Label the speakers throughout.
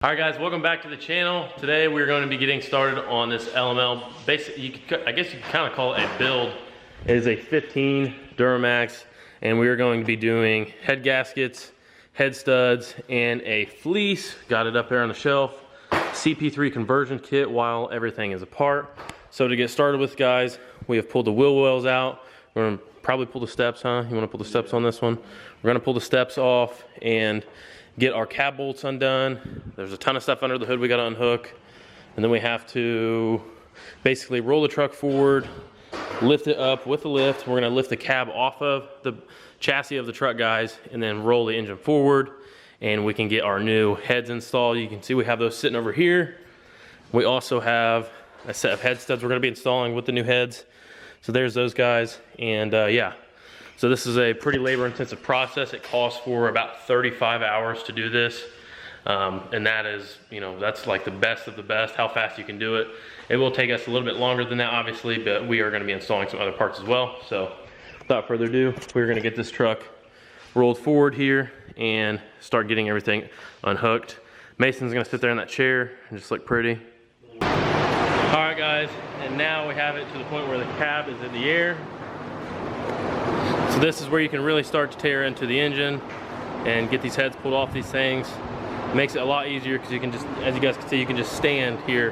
Speaker 1: All right guys, welcome back to the channel. Today we're going to be getting started on this LML. Basically, I guess you could kind of call it a build. It is a 15 Duramax, and we are going to be doing head gaskets, head studs, and a fleece. Got it up there on the shelf. CP3 conversion kit while everything is apart. So to get started with, guys, we have pulled the wheel wells out. We're going to probably pull the steps, huh? You want to pull the steps on this one? We're going to pull the steps off and get our cab bolts undone. There's a ton of stuff under the hood we got to unhook. And then we have to basically roll the truck forward, lift it up with the lift. We're going to lift the cab off of the chassis of the truck, guys, and then roll the engine forward. And we can get our new heads installed. You can see we have those sitting over here. We also have a set of head studs we're going to be installing with the new heads. So there's those guys. And yeah. So this is a pretty labor-intensive process. It calls for about 35 hours to do this. And that is, you know, that's like the best of the best, how fast you can do it. It will take us a little bit longer than that, obviously, but we are gonna be installing some other parts as well. So without further ado, we're gonna get this truck rolled forward here and start getting everything unhooked. Mason's gonna sit there in that chair and just look pretty. All right, guys, and now we have it to the point where the cab is in the air. So this is where you can really start to tear into the engine and get these heads pulled off these things. It makes it a lot easier because you can just, as you guys can see, you can just stand here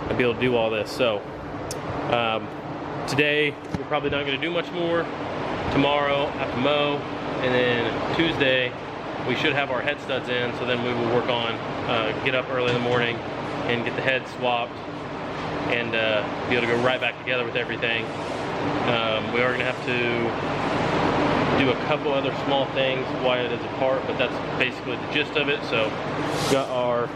Speaker 1: and be able to do all this. So today we're probably not going to do much more. Tomorrow have to mow, and then Tuesday we should have our head studs in. So then we will work on get up early in the morning and get the head swapped and be able to go right back together with everything. We are going to have to do a couple other small things while it is apart, but that's basically the gist of it. So we've got our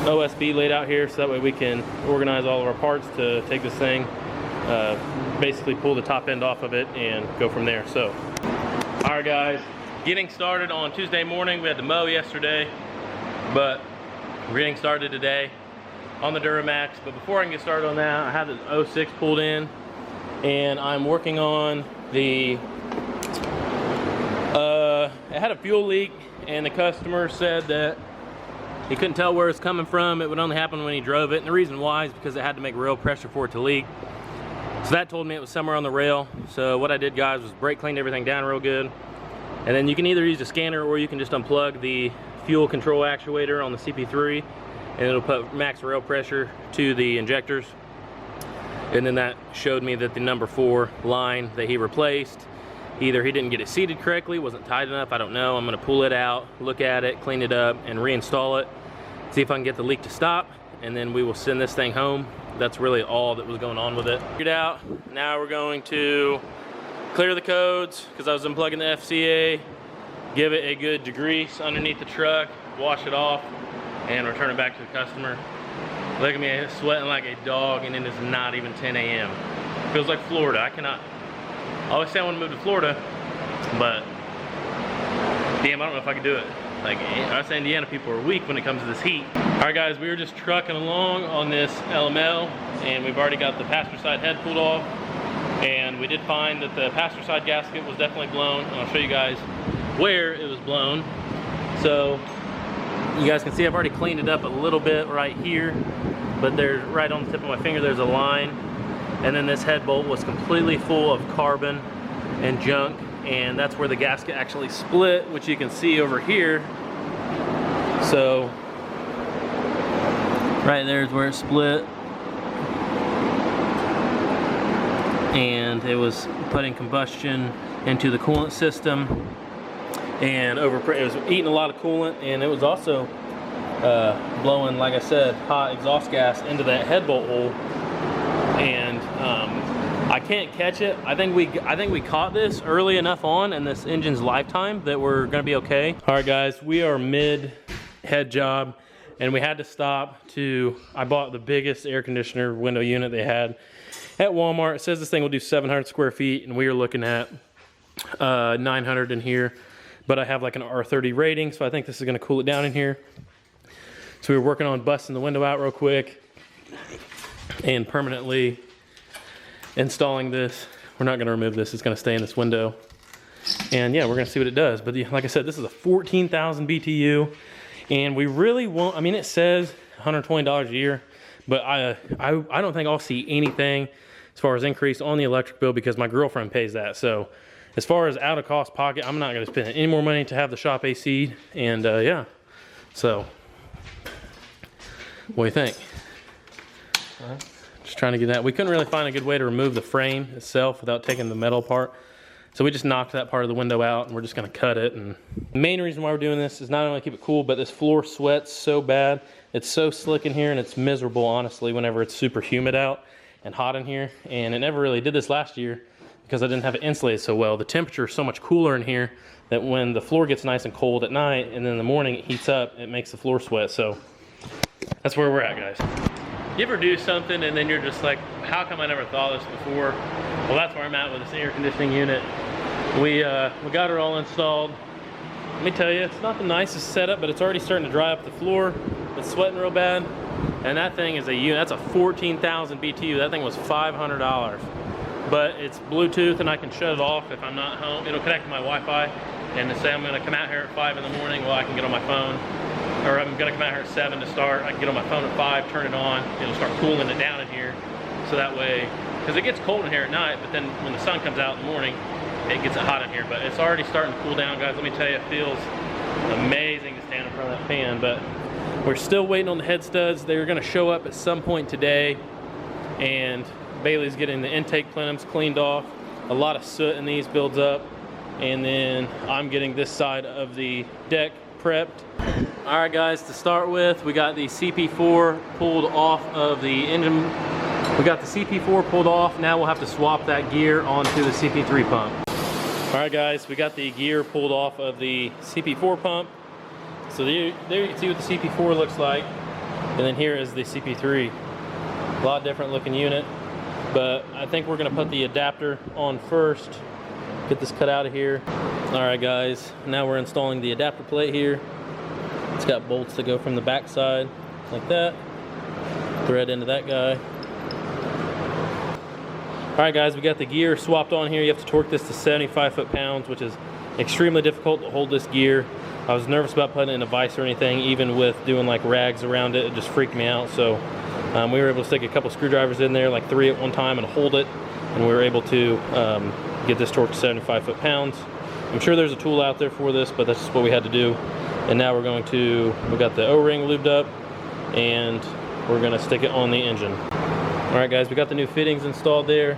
Speaker 1: OSB laid out here so that way we can organize all of our parts to take this thing, basically pull the top end off of it and go from there. So, all right guys, getting started on Tuesday morning. We had to mow yesterday, but we're getting started today on the Duramax. But before I can get started on that, I have the 06 pulled in, and I'm working on the it had a fuel leak, and the customer said that he couldn't tell where it's coming from. It would only happen when he drove it, and the reason why is because it had to make rail pressure for it to leak. So that told me it was somewhere on the rail. So what I did, guys, was brake cleaned everything down real good, and then you can either use a scanner or you can just unplug the fuel control actuator on the CP3, and it'll put max rail pressure to the injectors. And then that showed me that the number 4 line that he replaced, either he didn't get it seated correctly, wasn't tight enough, I don't know. I'm gonna pull it out, look at it, clean it up, and reinstall it. See if I can get the leak to stop, and then we will send this thing home. That's really all that was going on with it. Figured out. Now we're going to clear the codes, because I was unplugging the FCA, give it a good degrease underneath the truck, wash it off, and return it back to the customer. Look at me, sweating like a dog, and it is not even 10 a.m. Feels like Florida. I always say I want to move to Florida, but damn, I don't know if I could do it. Like, I say Indiana people are weak when it comes to this heat. All right, guys, we were just trucking along on this LML, and we've already got the passenger side head pulled off, and we did find that the passenger side gasket was definitely blown, and I'll show you guys where it was blown. So you guys can see I've already cleaned it up a little bit right here, but there's right on the tip of my finger, there's a line. And then this head bolt was completely full of carbon and junk, and that's where the gasket actually split, which you can see over here. So right there's where it split, and it was putting combustion into the coolant system, and it was eating a lot of coolant, and it was also blowing, like I said, hot exhaust gas into that head bolt hole. And I can't catch it. I think we caught this early enough on in this engine's lifetime that we're gonna be okay. All right, guys, we are mid head job, and we had to stop I bought the biggest air conditioner window unit they had at Walmart. It says this thing will do 700 square feet, and we are looking at 900 in here. But I have like an R30 rating, so I think this is gonna cool it down in here. So we were working on busting the window out real quick and permanently installing this. We're not gonna remove this, it's gonna stay in this window. And yeah, we're gonna see what it does. But like I said, this is a 14,000 BTU. And we really won't, I mean, it says $120 a year, but I don't think I'll see anything as far as increase on the electric bill because my girlfriend pays that. So as far as out of cost pocket, I'm not gonna spend any more money to have the shop AC. And yeah, so what do you think? Just trying to get that. We couldn't really find a good way to remove the frame itself without taking the metal apart. So we just knocked that part of the window out and we're just gonna cut it. And the main reason why we're doing this is not only to keep it cool, but this floor sweats so bad. It's so slick in here and it's miserable, honestly, whenever it's super humid out and hot in here. And it never really did this last year because I didn't have it insulated so well. The temperature is so much cooler in here that when the floor gets nice and cold at night and then in the morning it heats up, it makes the floor sweat. So that's where we're at, guys. You ever do something and then you're just like, how come I never thought of this before? Well, that's where I'm at with this air conditioning unit. We got it all installed. Let me tell you, it's not the nicest setup, but it's already starting to dry up the floor. It's sweating real bad. And that thing is a unit, that's a 14,000 BTU. That thing was $500. But it's Bluetooth and I can shut it off if I'm not home. It'll connect to my Wi-Fi. And to say I'm gonna come out here at 5 in the morning, well, I can get on my phone. Or I'm gonna come out here at 7 to start. I can get on my phone at 5, turn it on. It'll start cooling it down in here. So that way, because it gets cold in here at night, but then when the sun comes out in the morning, it gets hot in here. But it's already starting to cool down, guys. Let me tell you, it feels amazing to stand in front of that fan. But we're still waiting on the head studs. They're gonna show up at some point today. And Bailey's getting the intake plenums cleaned off. A lot of soot in these builds up. And then I'm getting this side of the deck prepped. All right, guys, to start with, we got the CP4 pulled off of the engine. We got the CP4 pulled off. Now we'll have to swap that gear onto the CP3 pump. All right, guys, we got the gear pulled off of the CP4 pump. So there you can see what the CP4 looks like. And then here is the CP3. A lot different looking unit, but I think we're gonna put the adapter on first. Get this cut out of here. All right, guys, now we're installing the adapter plate here. It's got bolts that go from the back side like that. Thread into that guy. All right, guys, we got the gear swapped on here. You have to torque this to 75 foot-pounds, which is extremely difficult to hold this gear. I was nervous about putting it in a vise or anything, even with doing like rags around it. It just freaked me out. So we were able to stick a couple screwdrivers in there, like 3 at one time, and hold it. And we were able to get this torqued to 75 foot-pounds. I'm sure there's a tool out there for this, but that's just what we had to do. And now we got the O-ring lubed up, and we're gonna stick it on the engine. All right, guys, we got the new fittings installed there.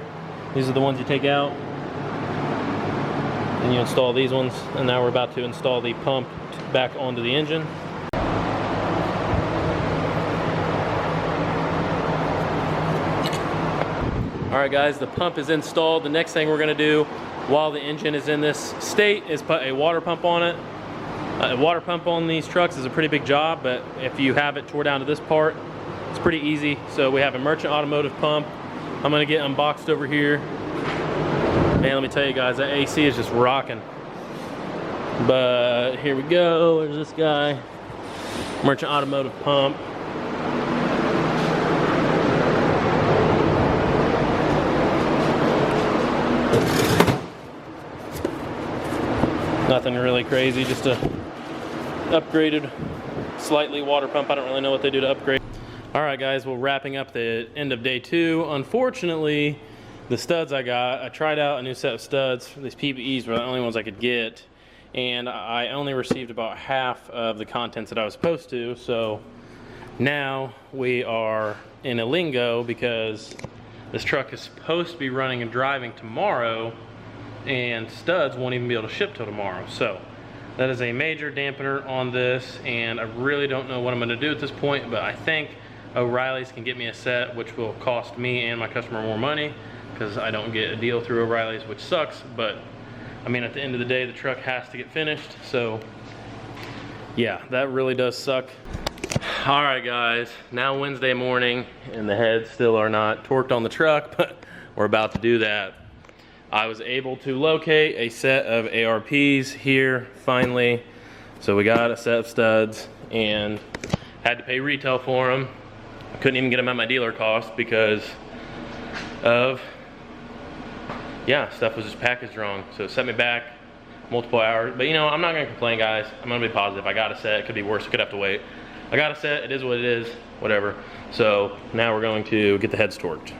Speaker 1: These are the ones you take out, and you install these ones. And now we're about to install the pump back onto the engine. All right, guys, the pump is installed. The next thing we're gonna do while the engine is in this state is put a water pump on it. A water pump on these trucks is a pretty big job, but if you have it tore down to this part, it's pretty easy. So we have a Merchant Automotive pump. I'm gonna get unboxed over here. Man, let me tell you guys, that AC is just rocking. But here we go, there's this guy. Merchant Automotive pump. Nothing really crazy, just a upgraded slightly water pump. I don't really know what they do to upgrade. All right, guys, we're wrapping up the end of day 2. Unfortunately, the studs I tried out a new set of studs. These PBEs were the only ones I could get, and I only received about half of the contents that I was supposed to. So now we are in a lingo because this truck is supposed to be running and driving tomorrow, and studs won't even be able to ship till tomorrow. So that is a major dampener on this, and I really don't know what I'm going to do at this point, but I think O'Reilly's can get me a set, which will cost me and my customer more money because I don't get a deal through O'Reilly's, which sucks. But I mean, at the end of the day, the truck has to get finished. So yeah, that really does suck. All right, guys, now Wednesday morning, and the heads still are not torqued on the truck, but we're about to do that. I was able to locate a set of ARPs here, finally. So we got a set of studs and had to pay retail for them. I couldn't even get them at my dealer cost because of, yeah, stuff was just packaged wrong. So it set me back multiple hours. But you know, I'm not gonna complain, guys. I'm gonna be positive. I got a set. It could be worse. It could have to wait. I got a set. It is what it is. Whatever. So now we're going to get the heads torqued.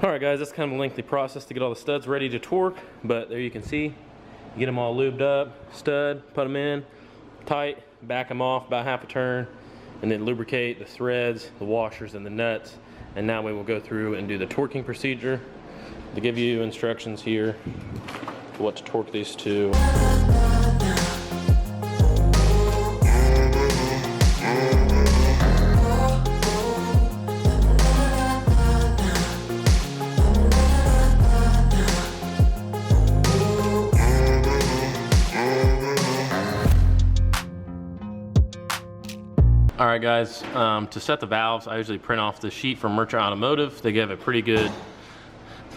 Speaker 1: Alright guys, that's kind of a lengthy process to get all the studs ready to torque, but there you can see, you get them all lubed up, stud, put them in, tight, back them off about half a turn, and then lubricate the threads, the washers, and the nuts. And now we will go through and do the torquing procedure. To give you instructions here for what to torque these to. Alright guys, to set the valves, I usually print off the sheet from Merchant Automotive. They give a pretty good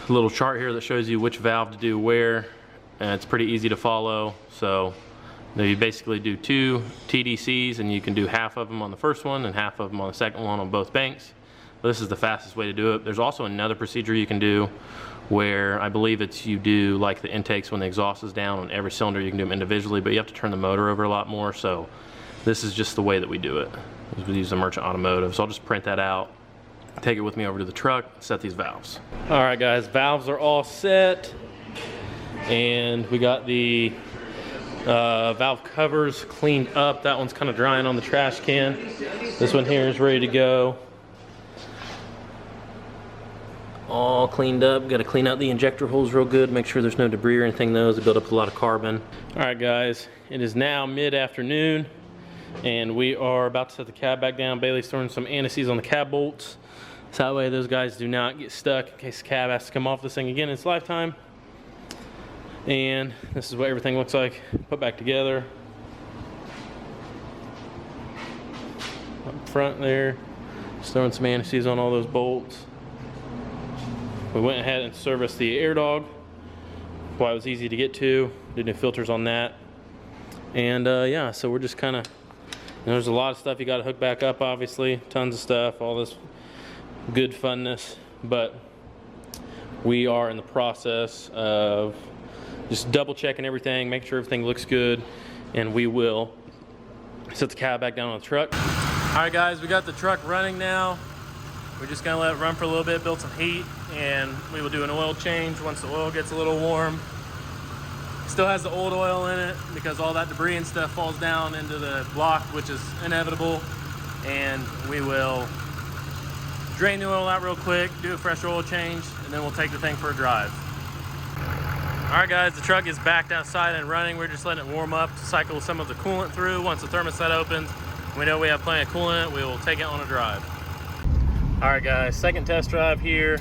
Speaker 1: little chart here that shows you which valve to do where, and it's pretty easy to follow. So you basically do 2 TDCs, and you can do half of them on the first one and half of them on the second one on both banks. But this is the fastest way to do it. There's also another procedure you can do where I believe it's you do like the intakes when the exhaust is down on every cylinder. You can do them individually, but you have to turn the motor over a lot more. So this is just the way that we do it. We use the Merchant Automotive. So I'll just print that out, take it with me over to the truck, set these valves. All right guys, valves are all set. And we got the valve covers cleaned up. That one's kind of drying on the trash can. This one here is ready to go. All cleaned up. Got to clean out the injector holes real good, make sure there's no debris or anything. Those build up a lot of carbon. All right guys, it is now mid-afternoon, and we are about to set the cab back down. Bailey's throwing some anti-seize on the cab bolts, so that way those guys do not get stuck in case the cab has to come off this thing again in its lifetime. And this is what everything looks like put back together. Up front there, just throwing some anti-seize on all those bolts. We went ahead and serviced the air dog, why it was easy to get to. Did new filters on that. And yeah, so we're just kind of, there's a lot of stuff you got to hook back up, obviously, tons of stuff, all this good funness, but we are in the process of just double checking everything, make sure everything looks good, and we will set the cab back down on the truck. All right guys, we got the truck running now. We're just gonna let it run for a little bit, build some heat, and we will do an oil change once the oil gets a little warm. Still has the old oil in it because all that debris and stuff falls down into the block, which is inevitable. And we will drain the oil out real quick, do a fresh oil change, and then we'll take the thing for a drive. All right guys, the truck is backed outside and running. We're just letting it warm up to cycle some of the coolant through. Once the thermostat opens, we know we have plenty of coolant, we will take it on a drive. All right guys, second test drive here.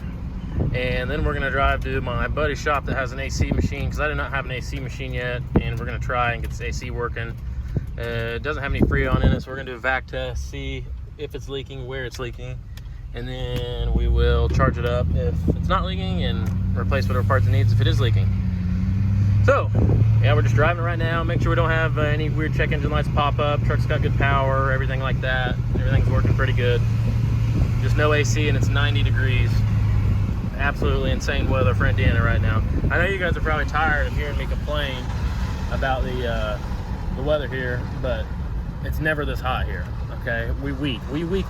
Speaker 1: And then we're gonna drive to my buddy's shop that has an AC machine, because I do not have an AC machine yet, and we're gonna try and get this AC working. It doesn't have any Freon in it, so we're gonna do a vac test, see if it's leaking, where it's leaking, and then we will charge it up if it's not leaking and replace whatever parts it needs if it is leaking. So, yeah, we're just driving right now. Make sure we don't have any weird check engine lights pop up. Truck's got good power, everything like that. Everything's working pretty good. Just no AC, and it's 90 degrees. Absolutely insane weather for Indiana right now. I know you guys are probably tired of hearing me complain about the weather here, but it's never this hot here, okay? We weak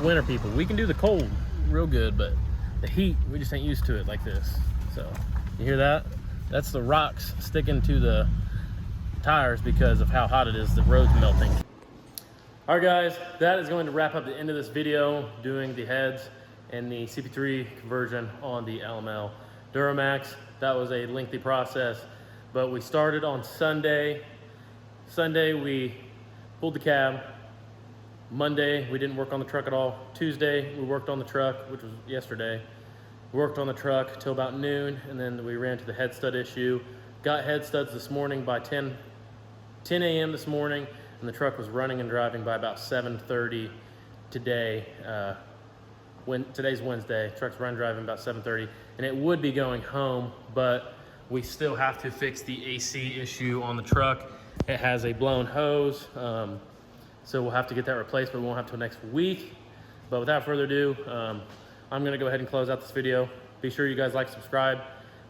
Speaker 1: winter people. We can do the cold real good, but the heat, we just ain't used to it like this. So, you hear that? That's the rocks sticking to the tires because of how hot it is. The road's melting. All right guys, that is going to wrap up the end of this video, doing the heads and the CP3 conversion on the LML Duramax. That was a lengthy process, but we started on Sunday. We pulled the cab, Monday, we didn't work on the truck at all. Tuesday, we worked on the truck, which was yesterday. We worked on the truck till about noon, and then we ran into the head stud issue. Got head studs this morning by 10 a.m. this morning, and the truck was running and driving by about 7:30 today. Today's Wednesday, truck's running driving about 7:30, and it would be going home, but we still have to fix the AC issue on the truck. It has a blown hose, so we'll have to get that replaced, but we won't have till next week. But without further ado, I'm gonna go ahead and close out this video. Be sure you guys like, subscribe.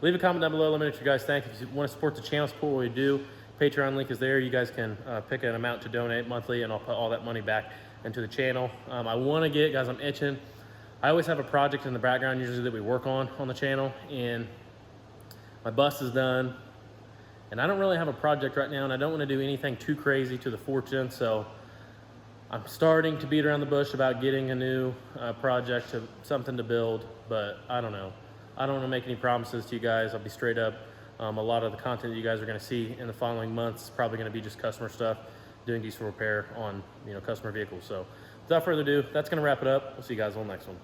Speaker 1: Leave a comment down below. Let me know what you guys think. If you want to support the channel, support what we do, Patreon link is there. You guys can pick an amount to donate monthly, and I'll put all that money back into the channel. I want to get, guys, I'm itching. I always have a project in the background usually that we work on the channel, and my bus is done, and I don't really have a project right now, and I don't want to do anything too crazy to the fortune, so I'm starting to beat around the bush about getting a new project, something to build, but I don't know. I don't want to make any promises to you guys. I'll be straight up. A lot of the content that you guys are going to see in the following months is probably going to be just customer stuff, doing diesel repair on customer vehicles. So without further ado, that's going to wrap it up. We'll see you guys on the next one.